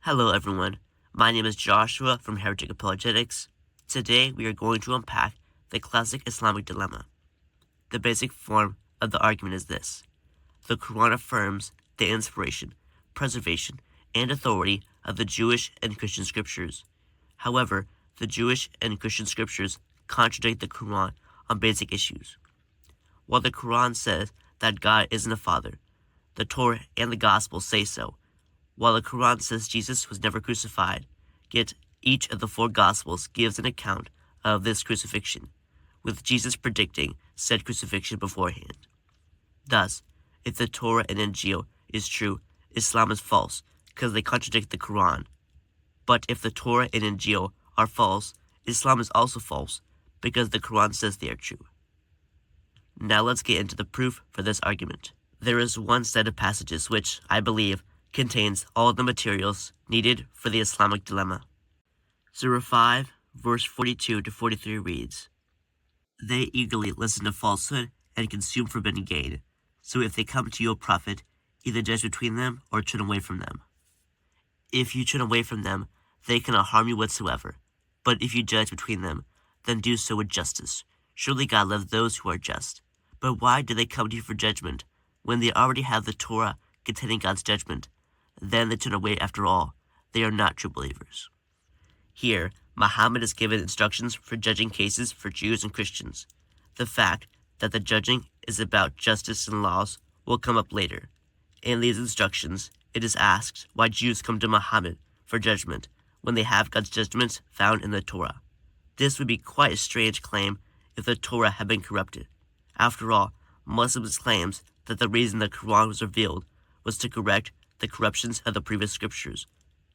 Hello everyone, my name is Joshua from Heretic Apologetics. Today we are going to unpack the Classic Islamic Dilemma. The basic form of the argument is this. The Quran affirms the inspiration, preservation, and authority of the Jewish and Christian scriptures. However, the Jewish and Christian scriptures contradict the Quran on basic issues. While the Quran says that God isn't a father, the Torah and the Gospels say so. While the Quran says Jesus was never crucified, yet each of the four Gospels gives an account of this crucifixion, with Jesus predicting said crucifixion beforehand. Thus, if the Torah and Injil is true, Islam is false, because they contradict the Quran. But if the Torah and Injil are false, Islam is also false, because the Quran says they are true. Now let's get into the proof for this argument. There is one set of passages which, I believe, contains all the materials needed for the Islamic dilemma. Surah 5, verse 42 to 43 reads, "They eagerly listen to falsehood and consume forbidden gain. So if they come to you, O Prophet, either judge between them or turn away from them. If you turn away from them, they cannot harm you whatsoever. But if you judge between them, then do so with justice. Surely God loves those who are just. But why do they come to you for judgment, when they already have the Torah containing God's judgment? Then they turn away after all. They are not true believers." Here, Muhammad is given instructions for judging cases for Jews and Christians. The fact that the judging is about justice and laws will come up later. In these instructions, it is asked why Jews come to Muhammad for judgment when they have God's judgments found in the Torah. This would be quite a strange claim if the Torah had been corrupted. After all, Muslims claims that the reason the Quran was revealed was to correct the corruptions of the previous scriptures.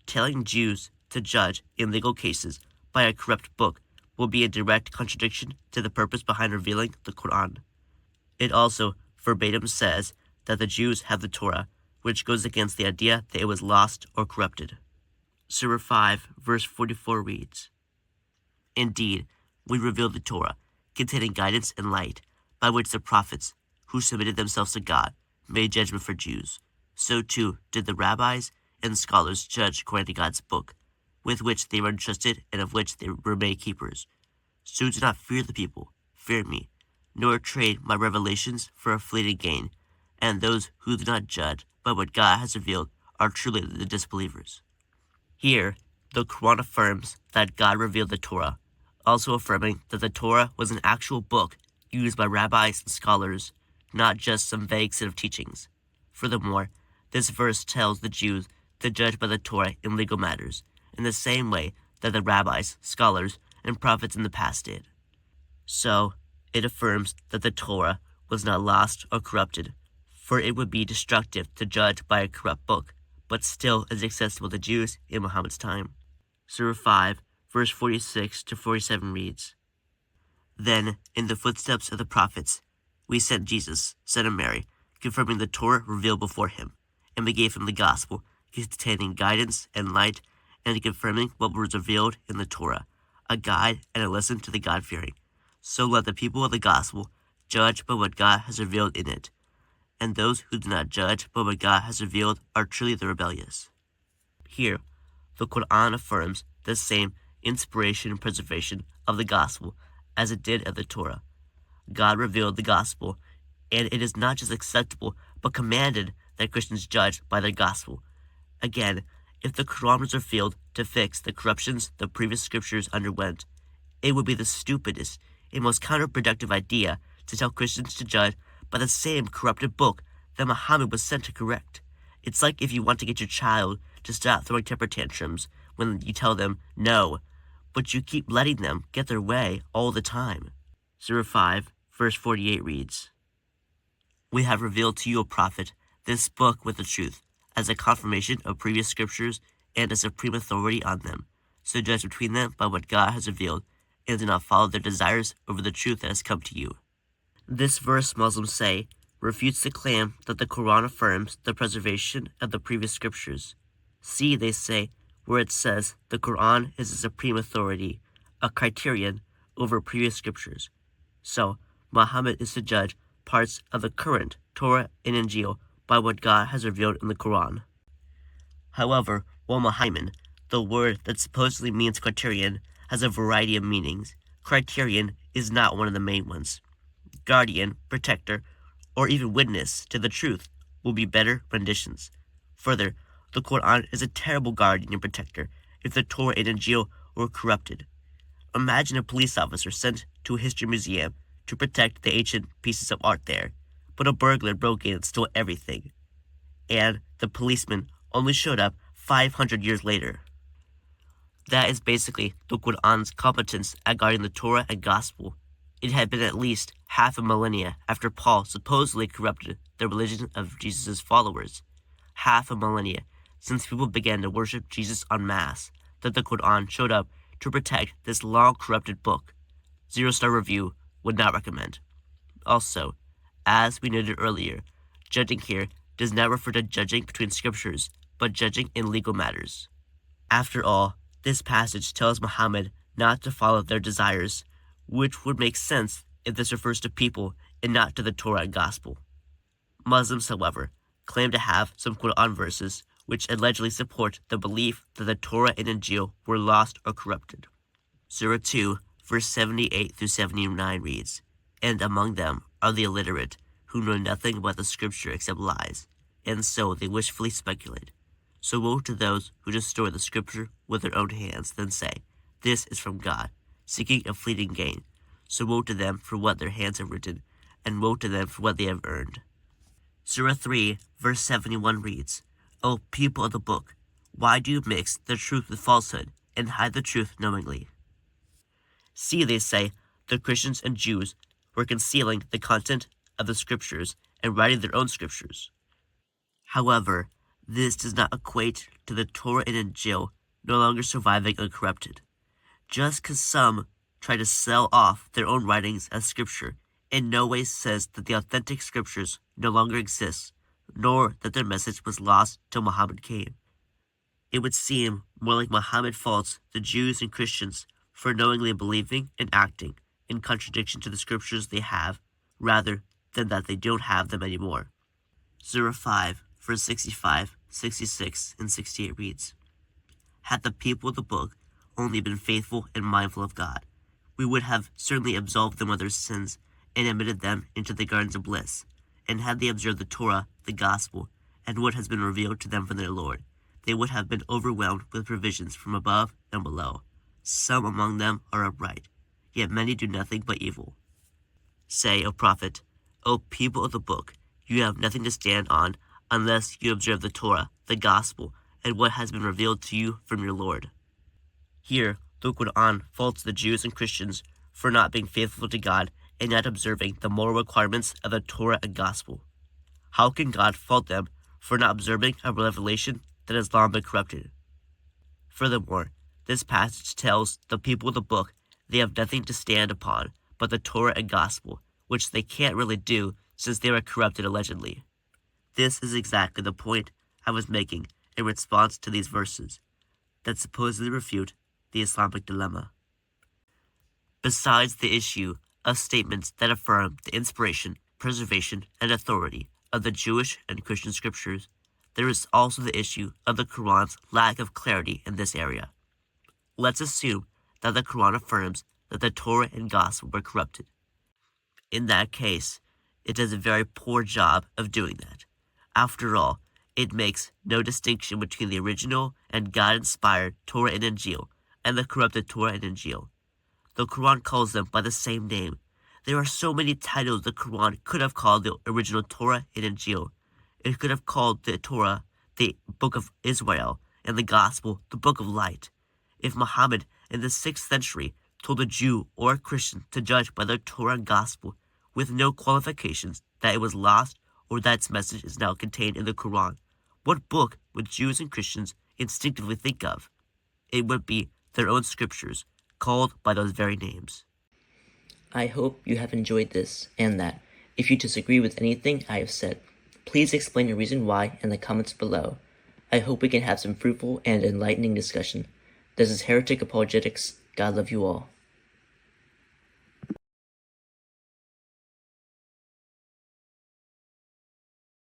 Telling Jews to judge in legal cases by a corrupt book will be a direct contradiction to the purpose behind revealing the Quran. It also verbatim says that the Jews have the Torah, which goes against the idea that it was lost or corrupted. Surah 5, verse 44 reads, "Indeed, we revealed the Torah, containing guidance and light, by which the prophets, who submitted themselves to God, made judgment for Jews. So too did the rabbis and scholars judge according to God's book, with which they were entrusted and of which they were made keepers. So do not fear the people, fear me, nor trade my revelations for a fleeting gain, and those who do not judge but what God has revealed are truly the disbelievers." Here, the Quran affirms that God revealed the Torah, also affirming that the Torah was an actual book used by rabbis and scholars, not just some vague set of teachings. Furthermore, this verse tells the Jews to judge by the Torah in legal matters, in the same way that the rabbis, scholars, and prophets in the past did. So, it affirms that the Torah was not lost or corrupted, for it would be destructive to judge by a corrupt book, but still is accessible to Jews in Muhammad's time. Surah 5, verse 46 to 47 reads, "Then, in the footsteps of the prophets, we sent Jesus, son of Mary, confirming the Torah revealed before him, and we gave him the gospel, containing guidance and light, and confirming what was revealed in the Torah, a guide and a lesson to the God-fearing. So let the people of the gospel judge by what God has revealed in it, and those who do not judge by what God has revealed are truly the rebellious." Here, the Quran affirms the same inspiration and preservation of the gospel as it did of the Torah. God revealed the gospel, and it is not just acceptable, but commanded that Christians judge by their gospel. Again, if the Quran was revealed to fix the corruptions the previous scriptures underwent, it would be the stupidest and most counterproductive idea to tell Christians to judge by the same corrupted book that Muhammad was sent to correct. It's like if you want to get your child to stop throwing temper tantrums when you tell them no, but you keep letting them get their way all the time. Surah 5, verse 48 reads, "We have revealed to you, O Prophet, this book with the truth, as a confirmation of previous scriptures and a supreme authority on them. So judge between them by what God has revealed, and do not follow their desires over the truth that has come to you." This verse, Muslims say, refutes the claim that the Quran affirms the preservation of the previous scriptures. See, they say, where it says the Quran is a supreme authority, a criterion over previous scriptures. So, Muhammad is to judge parts of the current Torah and Injil by what God has revealed in the Quran. However, While Muhammad, the word that supposedly means criterion, has a variety of meanings, criterion is not one of the main ones. Guardian, protector, or even witness to the truth will be better renditions. Further, the Quran is a terrible guardian and protector if the Torah and Injil were corrupted. Imagine a police officer sent to a history museum to protect the ancient pieces of art there, but a burglar broke in and stole everything, and the policeman only showed up 500 years later. That is basically the Quran's competence at guarding the Torah and Gospel. It had been at least half a millennia after Paul supposedly corrupted the religion of Jesus' followers. Half a millennia since people began to worship Jesus en masse that the Quran showed up to protect this long corrupted book. 0-star review would not recommend. Also, as we noted earlier, judging here does not refer to judging between scriptures, but judging in legal matters. After all, this passage tells Muhammad not to follow their desires, which would make sense if this refers to people and not to the Torah and Gospel. Muslims, however, claim to have some Quran verses which allegedly support the belief that the Torah and Injil were lost or corrupted. Surah 2, verse 78 through 79 reads, "And among them are the illiterate, who know nothing about the scripture except lies, and so they wishfully speculate. So woe to those who destroy the scripture with their own hands, then say, 'This is from God,' seeking a fleeting gain. So woe to them for what their hands have written, and woe to them for what they have earned." Surah 3, verse 71 reads, "O people of the book, why do you mix the truth with falsehood, and hide the truth knowingly?" See, they say, the Christians and Jews were concealing the content of the scriptures and writing their own scriptures. However, this does not equate to the Torah and Injil no longer surviving uncorrupted. Just because some try to sell off their own writings as scripture in no way says that the authentic scriptures no longer exist, nor that their message was lost till Muhammad came. It would seem more like Muhammad faults the Jews and Christians for knowingly believing and acting in contradiction to the scriptures they have, rather than that they don't have them anymore. Surah 5, verse 65, 66, and 68 reads, "Had the people of the book only been faithful and mindful of God, we would have certainly absolved them of their sins and admitted them into the gardens of bliss. And had they observed the Torah, the Gospel, and what has been revealed to them from their Lord, they would have been overwhelmed with provisions from above and below. Some among them are upright, yet many do nothing but evil. Say, O Prophet, O people of the book, you have nothing to stand on unless you observe the Torah, the Gospel, and what has been revealed to you from your Lord." Here, the Quran faults the Jews and Christians for not being faithful to God and not observing the moral requirements of the Torah and Gospel. How can God fault them for not observing a revelation that has long been corrupted? Furthermore, this passage tells the people of the book they have nothing to stand upon but the Torah and Gospel, which they can't really do since they were corrupted allegedly. This is exactly the point I was making in response to these verses that supposedly refute the Islamic dilemma. Besides the issue of statements that affirm the inspiration, preservation, and authority of the Jewish and Christian scriptures, there is also the issue of the Quran's lack of clarity in this area. Let's assume that the Quran affirms that the Torah and Gospel were corrupted. In that case, it does a very poor job of doing that. After all, it makes no distinction between the original and God-inspired Torah and Injil and the corrupted Torah and Injil. The Quran calls them by the same name. There are so many titles the Quran could have called the original Torah and Injil. It could have called the Torah the Book of Israel and the Gospel the Book of Light. If Muhammad in the 6th century told a Jew or a Christian to judge by their Torah and Gospel with no qualifications that it was lost or that its message is now contained in the Quran, what book would Jews and Christians instinctively think of? It would be their own scriptures, called by those very names. I hope you have enjoyed this and that. If you disagree with anything I have said, please explain your reason why in the comments below. I hope we can have some fruitful and enlightening discussion. This is Heretic Apologetics. God love you all.